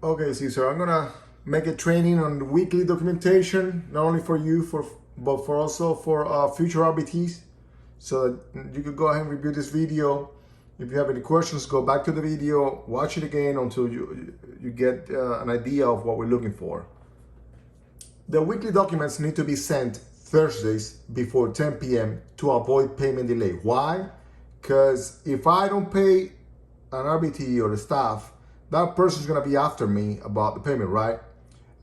Okay, so I'm gonna make a training on weekly documentation, not only for you, but for also for future RBTs. So that you could go ahead and review this video. If you have any questions, go back to the video, watch it again until you get an idea of what we're looking for. The weekly documents need to be sent Thursdays before 10 p.m. to avoid payment delay. Why? Because if I don't pay an RBT or the staff, that person's gonna be after me about the payment, right?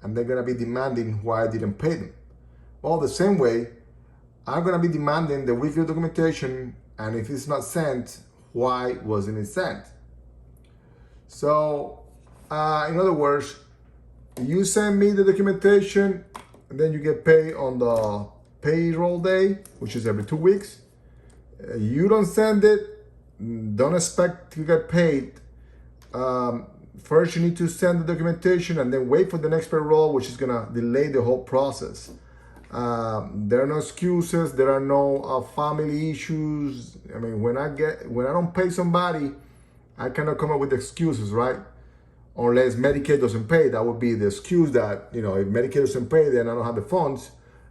And they're gonna be demanding why I didn't pay them. Well, the same way, I'm gonna be demanding the weekly documentation, and if it's not sent, why wasn't it sent? So, in other words, you send me the documentation, and then you get paid on the payroll day, which is every 2 weeks. You don't send it, don't expect to get paid. First, you need to send the documentation and then wait for the next payroll, which is gonna delay the whole process. There are no excuses. There are no family issues. I mean, when I don't pay somebody, I cannot come up with excuses, right? Unless Medicaid doesn't pay, that would be the excuse that, if Medicaid doesn't pay, then I don't have the funds.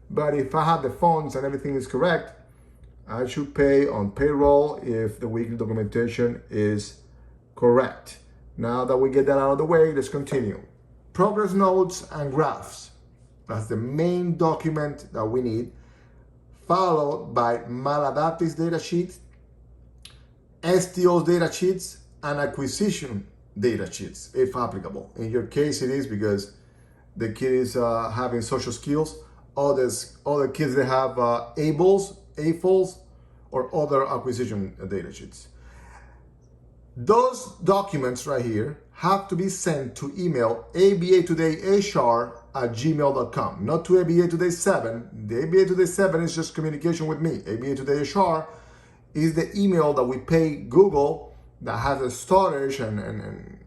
But if I have the funds and everything is correct, I should pay on payroll if the weekly documentation is correct. Now that we get that out of the way, let's continue. Progress notes and graphs. That's the main document that we need, followed by Maladaptive data sheets, STO's data sheets, and acquisition data sheets, if applicable. In your case, it is because the kid is having social skills. Other kids, they have AFOLs, or other acquisition data sheets. Those documents right here have to be sent to email abatodayhr@gmail.com, not to ABA Today 7. The ABA Today 7 is just communication with me. ABA Today HR is the email that we pay Google that has a storage and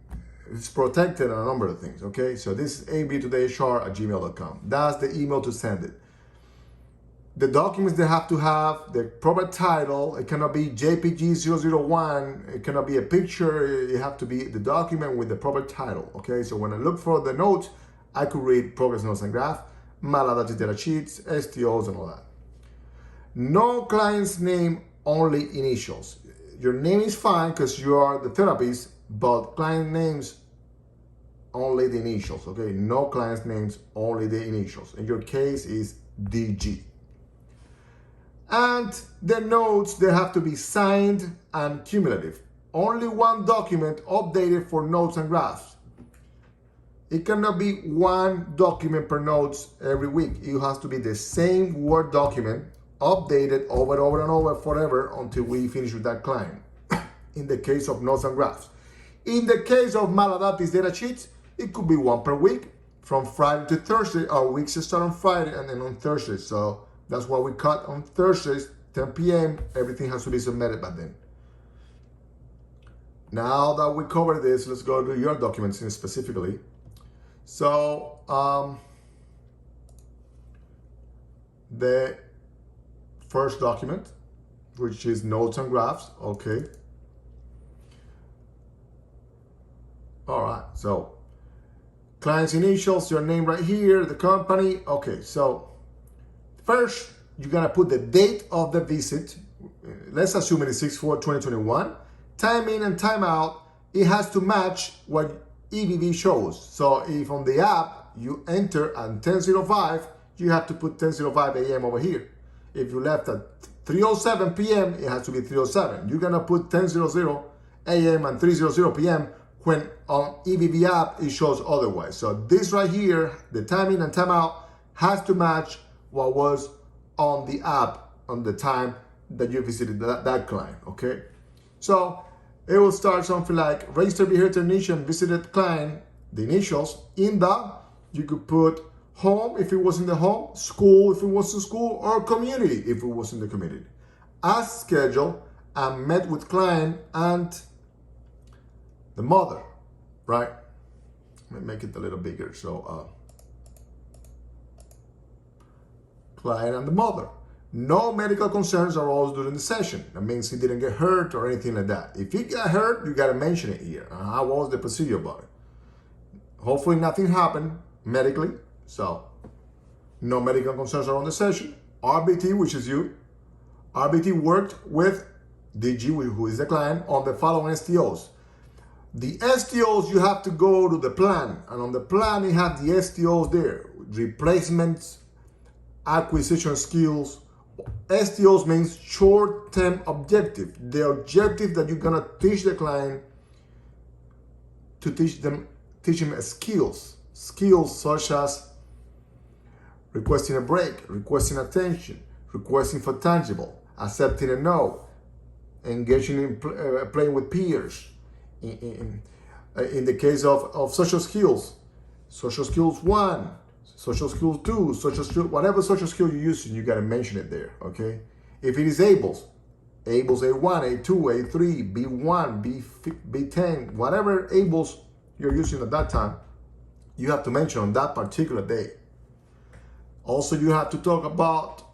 it's protected on a number of things, okay? So this is abatodayhr@gmail.com. That's the email to send it. The documents, they have to have the proper title. It cannot be JPG 001. It cannot be a picture. It have to be the document with the proper title, okay? So when I look for the notes, I could read progress notes and graph, Maladaptive data sheets, STOs, and all that. No client's name, only initials. Your name is fine because you are the therapist, but client names, only the initials, okay? No client's names, only the initials. In your case is DG. And the notes, they have to be signed and cumulative. Only one document updated for notes and graphs. It cannot be one document per notes every week. It has to be the same Word document, updated over and over and over forever until we finish with that client. In the case of notes and graphs. In the case of Maladaptive data sheets, it could be one per week from Friday to Thursday. Our weeks start on Friday and then on Thursday. So that's why we cut on Thursdays, 10 p.m. Everything has to be submitted by then. Now that we covered this, let's go to your documents specifically. So the first document, which is notes and graphs, okay. All right, so client's initials, your name right here, the company. Okay, so first, you're gonna put the date of the visit. Let's assume it is 6/4/2021. Time in and time out, it has to match what EBV shows. So if on the app you enter at 10:05, you have to put 10:05 a.m. over here. If you left at 3:07 p.m., it has to be 3:07. You're gonna put 10:00 a.m. and 3:00 p.m. when on EBV app it shows otherwise. So this right here, the time in and time out, has to match what was on the app on the time that you visited that client, okay? So it will start something like registered behavior technician visited client, the initials. In that, you could put home if it was in the home, school if it was in school, or community if it was in the community. As scheduled, and met with client and the mother, right? Let me make it a little bigger. So client and the mother. No medical concerns arose during the session. That means he didn't get hurt or anything like that. If he got hurt, you gotta mention it here. How was the procedure about it? Hopefully nothing happened medically, so no medical concerns around the session. RBT, which is you, RBT worked with DG, who is the client, on the following STOs. The STOs, you have to go to the plan, and on the plan you have the STOs there. Replacements, acquisition skills. STOs means short-term objective. The objective that you're gonna teach the client to teach him skills. Skills such as requesting a break, requesting attention, requesting for tangible, accepting a no, engaging in playing with peers. In the case of social skills 1, social skills 2, social skill, whatever social skill you're using, you got to mention it there, okay? If it is ABLES A1, A2, A3, B1, B10, whatever ABLES you're using at that time, you have to mention on that particular day. Also, you have to talk about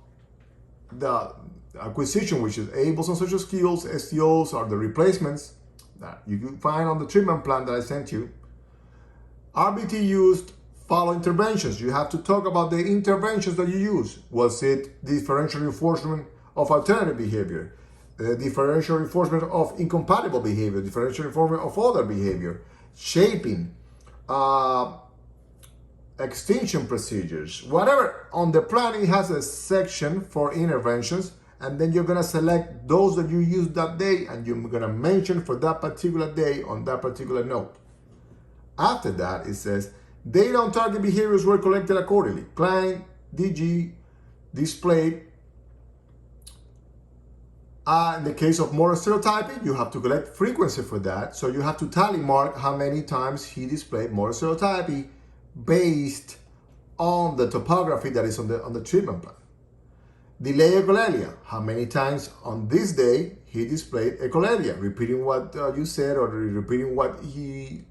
the acquisition, which is ABLES and social skills. STOs are the replacements that you can find on the treatment plan that I sent you. RBT used follow interventions. You have to talk about the interventions that you use. Was it differential reinforcement of alternative behavior, differential reinforcement of incompatible behavior, differential reinforcement of other behavior, shaping, extinction procedures, whatever. On the plan, it has a section for interventions, and then you're gonna select those that you use that day, and you're gonna mention for that particular day on that particular note. After that, it says, data on target behaviors were collected accordingly. Client, DG, displayed. In the case of motor stereotyping, you have to collect frequency for that. So you have to tally mark how many times he displayed motor stereotyping based on the topography that is on the treatment plan. Delay echolalia, how many times on this day he displayed echolalia, repeating what you said or repeating what he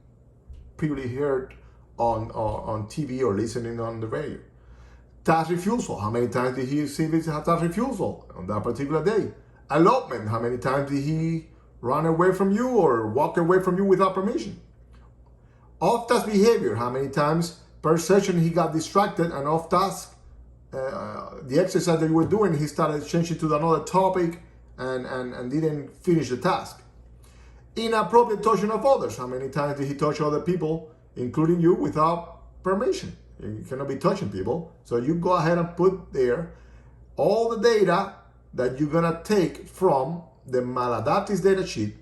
previously heard on TV or listening on the radio. Task refusal, how many times did he receive his task refusal on that particular day? Elopement, how many times did he run away from you or walk away from you without permission? Off-task behavior, how many times per session he got distracted and off-task, the exercise that you were doing, he started changing to another topic and didn't finish the task. Inappropriate touching of others, how many times did he touch other people, including you, without permission? You cannot be touching people. So you go ahead and put there all the data that you're gonna take from the maladaptive data sheet.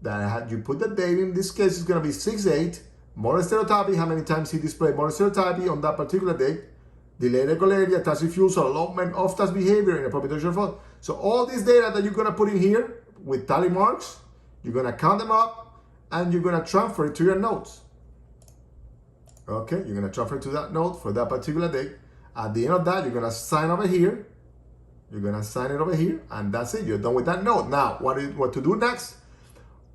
That you put the data, in this case it's gonna be 6-8, motor stereotypy, how many times he displayed motor stereotypy on that particular day, delayed echolalia, task refusal, elopement, off-task behavior, inappropriate touching of others. So all this data that you're gonna put in here with tally marks, you're gonna count them up and you're gonna transfer it to your notes. Okay, you're gonna transfer it to that note for that particular day. At the end of that, you're gonna sign over here. You're gonna sign it over here, and that's it. You're done with that note. Now, what to do next?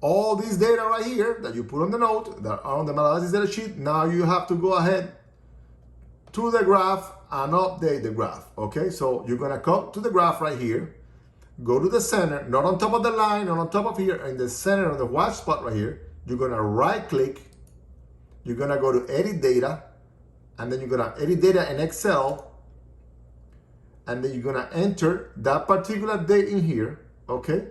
All these data right here that you put on the note that are on the maladaptive data sheet. Now you have to go ahead to the graph and update the graph. Okay, so you're gonna come to the graph right here. Go to the center, not on top of the line, not on top of here, in the center of the white spot right here. You're gonna right click, you're gonna go to edit data, and then you're gonna edit data in Excel, and then you're gonna enter that particular date in here, okay?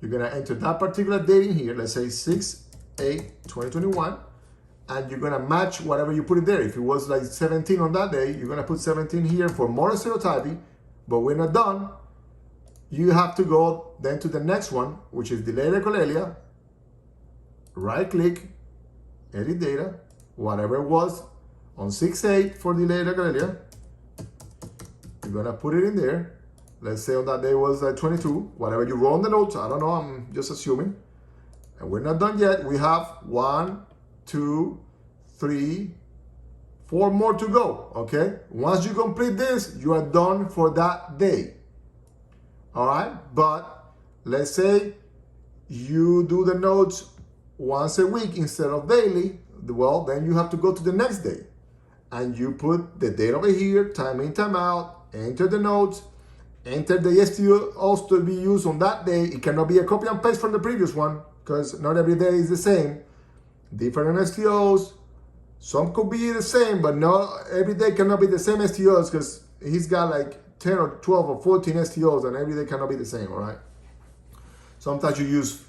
You're gonna enter that particular date in here, let's say 6/8/2021, and you're gonna match whatever you put in there. If it was like 17 on that day, you're gonna put 17 here for motor stereotyping, but we're not done. You have to go then to the next one, which is delayed echolalia. Right click, edit data, whatever it was on 6/8 for delayed echolalia. You're gonna put it in there. Let's say on that day was 22, whatever you wrote on the notes. I don't know, I'm just assuming. And we're not done yet. We have 1, 2, 3, 4 more to go, okay? Once you complete this, you are done for that day. All right, but let's say you do the notes once a week instead of daily. Well, then you have to go to the next day and you put the date over here, time in, time out, enter the notes, enter the STOs to be used on that day. It cannot be a copy and paste from the previous one because not every day is the same. different STOs. Some could be the same, but not every day cannot be the same STOs because he's got like 10 or 12 or 14 STOs and every day cannot be the same, all right? Sometimes you use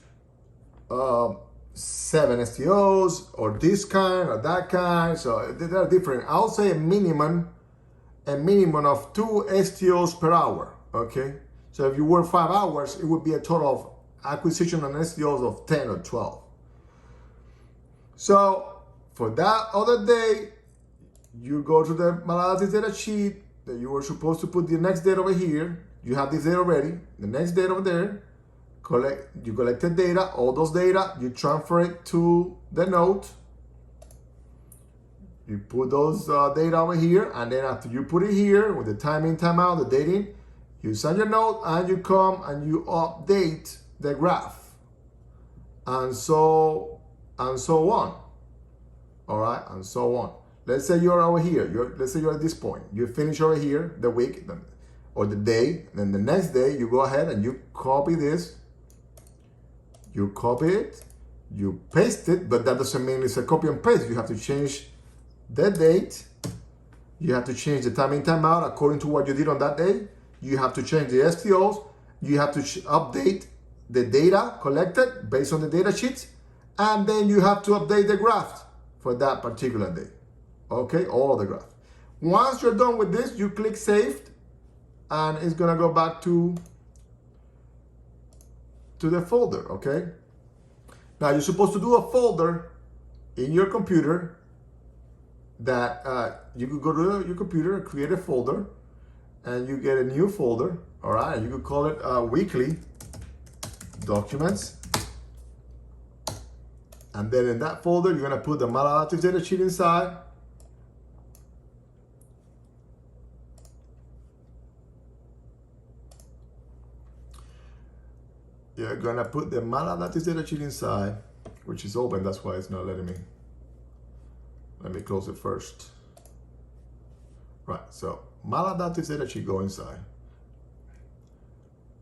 7 STOs or this kind or that kind, so they're different. I'll say a minimum of 2 STOs per hour, okay? So if you work 5 hours, it would be a total of acquisition and STOs of 10 or 12. So for that other day, you go to the Malalas's data sheet that you were supposed to put the next date over here. You have this date already, the next date over there. You collected data, all those data, you transfer it to the note. You put those data over here, and then after you put it here with the time in, time out, the dating, you send your note and you come and you update the graph. And so on. All right, and so on. Let's say you're over here. Let's say you're at this point. You finish over here the week or the day. Then the next day you go ahead and you copy this. You copy it, you paste it, but that doesn't mean it's a copy and paste. You have to change the date. You have to change the time in, time out according to what you did on that day. You have to change the STOs. You have to update the data collected based on the data sheets. And then you have to update the graph for that particular day. Okay, all of the graph. Once you're done with this, you click Save, and it's gonna go back to the folder, okay? Now you're supposed to do a folder in your computer that you could go to your computer and create a folder, and you get a new folder, all right? You could call it Weekly Documents. And then in that folder, you're gonna put the Malalas's data sheet inside. You're gonna put the Malalas's data sheet inside, which is open, that's why it's not letting me. Let me close it first. Right, so Malalas's data sheet go inside.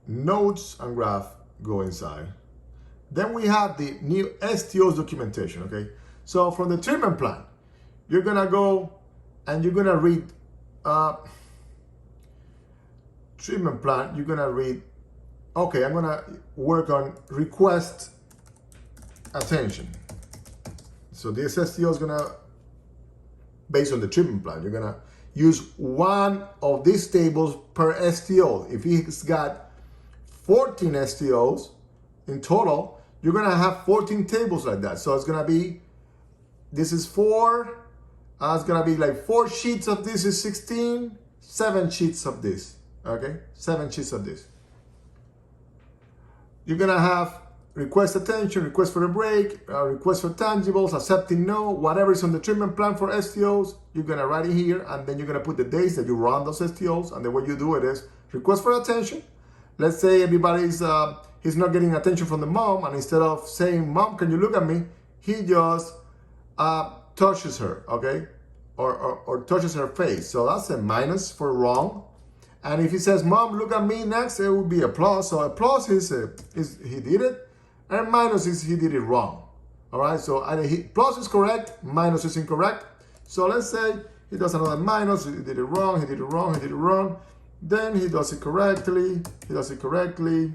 Notes and graph go inside. Then we have the new STOs documentation, okay? So from the treatment plan, you're gonna go and you're gonna read treatment plan, you're gonna read, okay, I'm gonna work on request attention. So this STO is gonna, based on the treatment plan, you're gonna use one of these tables per STO. If he's got 14 STOs in total, you're gonna have 14 tables like that. So it's gonna be, this is 4, it's gonna be like 4 sheets of this is 16, 7 sheets of this, okay? 7 sheets of this. You're gonna have request attention, request for a break, request for tangibles, accepting no, whatever is on the treatment plan for STOs, you're gonna write it here, and then you're gonna put the days that you run those STOs, and the way you do it is request for attention. Let's say everybody's, he's not getting attention from the mom, and instead of saying, Mom, can you look at me? He just touches her, okay? Or touches her face. So that's a minus for wrong. And if he says, Mom, look at me next, it would be a plus. So a plus is he did it, and minus is he did it wrong. All right, so plus is correct, minus is incorrect. So let's say he does another minus, he did it wrong, he did it wrong, he did it wrong. Then he does it correctly, he does it correctly.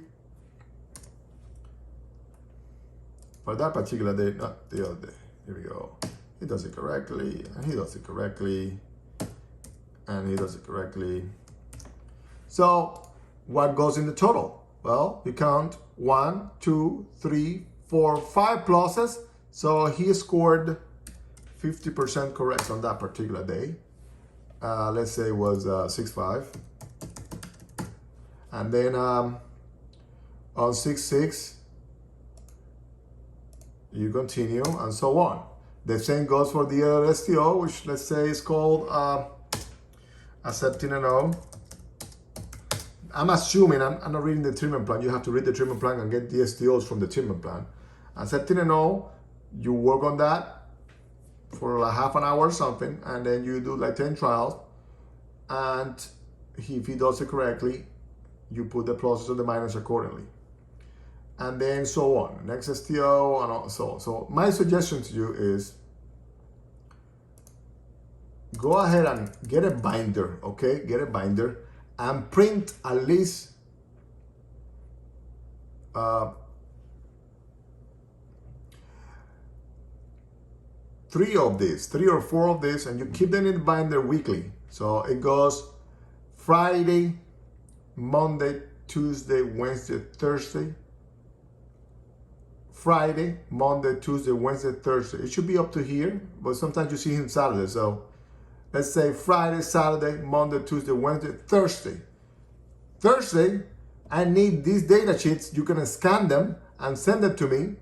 For that particular day, not the other day. Here we go. He does it correctly, and he does it correctly, and he does it correctly. So what goes in the total? Well, you count 1, 2, 3, 4, 5 pluses. So he scored 50% correct on that particular day. Let's say it was 6-5. And then on 6-6, you continue and so on. The same goes for the other STO, which let's say is called accepting a no. I'm assuming, I'm not reading the treatment plan. You have to read the treatment plan and get the STOs from the treatment plan. Accepting a no, you work on that for like half an hour or something, and then you do like 10 trials. And if he does it correctly, you put the pluses or the minus accordingly. and then so on. Next STO and all, so on. So my suggestion to you is go ahead and get a binder, okay? Get a binder and print at least 3 of these, 3 or 4 of these, and you keep them in the binder weekly. So it goes Friday, Monday, Tuesday, Wednesday, Thursday. Friday, Monday, Tuesday, Wednesday, Thursday. It should be up to here, but sometimes you see him Saturday. So let's say Friday, Saturday, Monday, Tuesday, Wednesday, Thursday. Thursday, I need these data sheets. You can scan them and send them to me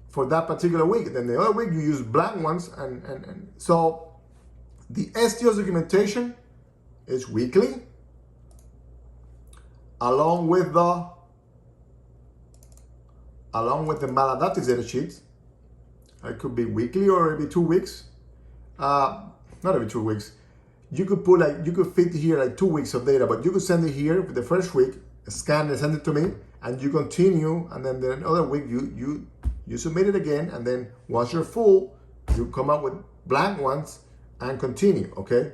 for that particular week. Then the other week you use blank ones, and so the STOs documentation is weekly, along with the maladaptive data sheets. It could be weekly or every 2 weeks. Not every 2 weeks. You could put you could fit here like 2 weeks of data, but you could send it here for the first week, scan and send it to me, and you continue, and then the other week you submit it again, and then once you're full, you come up with blank ones and continue, okay?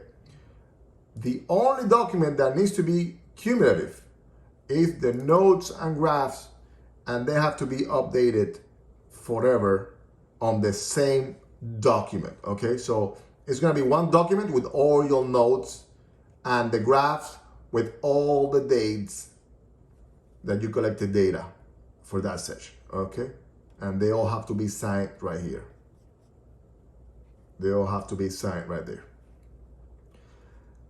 The only document that needs to be cumulative is the notes and graphs, and they have to be updated forever on the same document, okay? So it's gonna be one document with all your notes and the graphs with all the dates that you collected data for that session, okay? And they all have to be signed right here. They all have to be signed right there.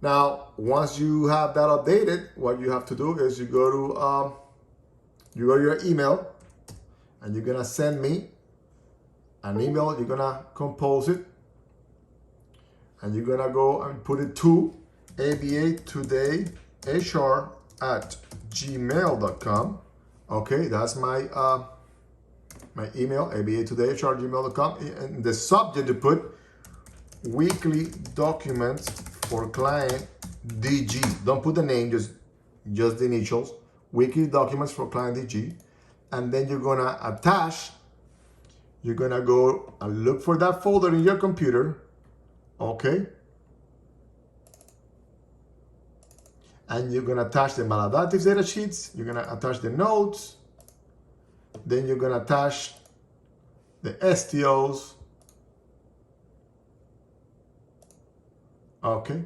Now, once you have that updated, what you have to do is you go to your email, and you're gonna send me an email. You're gonna compose it, and you're gonna go and put it to abatodayhr@gmail.com. Okay, that's my email, abatodayhr@gmail.com. And the subject to put weekly documents for client DG. Don't put the name, just the initials. Weekly documents for client DG. And then you're gonna attach, you're gonna go and look for that folder in your computer, okay? And you're gonna attach the maladaptive data sheets, you're gonna attach the notes, then you're gonna attach the STOs, okay?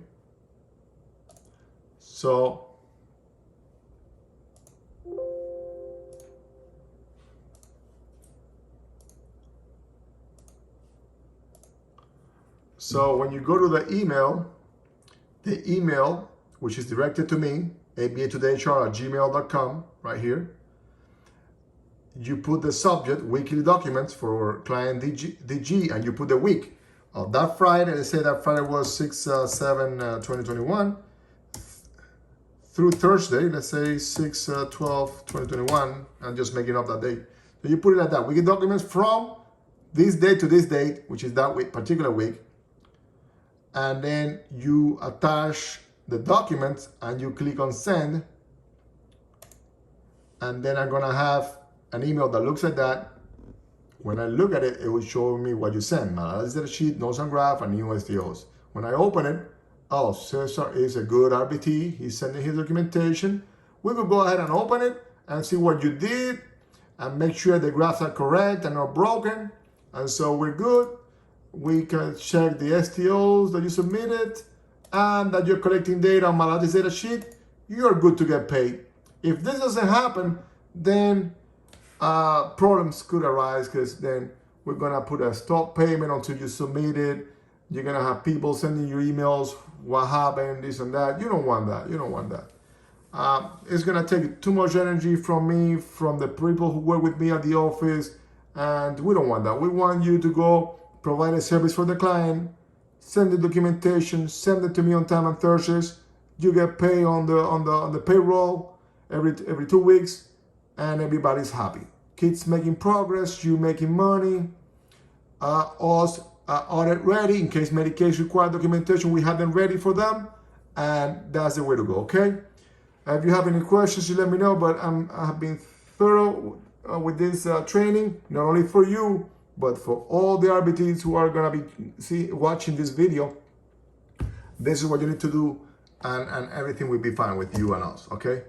So when you go to the email, which is directed to me, abatodayhr@gmail.com, right here, you put the subject, weekly documents for client DG, and you put the week of that Friday. Let's say that Friday was 6/7/2021 through Thursday, let's say 6/12/2021. I'm just making up that date. So you put it like that. Weekly documents from this date to this date, which is that week, particular week. And then you attach the documents and you click on send. And then I'm gonna have an email that looks like that. When I look at it, it will show me what you sent. My data sheet, notes and graph, and new STOs. When I open it, oh, Cesar is a good RBT. He's sending his documentation. We could go ahead and open it and see what you did and make sure the graphs are correct and not broken. And so we're good. We can check the STOs that you submitted and that you're collecting data on Maladaptive data sheet. You're good to get paid. If this doesn't happen, then problems could arise, because then we're gonna put a stop payment until you submit it. You're gonna have people sending you emails, what happened, this and that. You don't want that. You don't want that. It's gonna take too much energy from me, from the people who work with me at the office, and we don't want that. We want you to go provide a service for the client, send the documentation, send it to me on time on Thursdays. You get paid on the payroll every 2 weeks, and everybody's happy. Kids making progress, you making money, us audit ready in case Medicaid require documentation. We have them ready for them, and that's the way to go. Okay. If you have any questions, you let me know. But I have been thorough with this training, not only for you, but for all the RBTs who are gonna be watching this video. This is what you need to do, and everything will be fine with you and us, okay?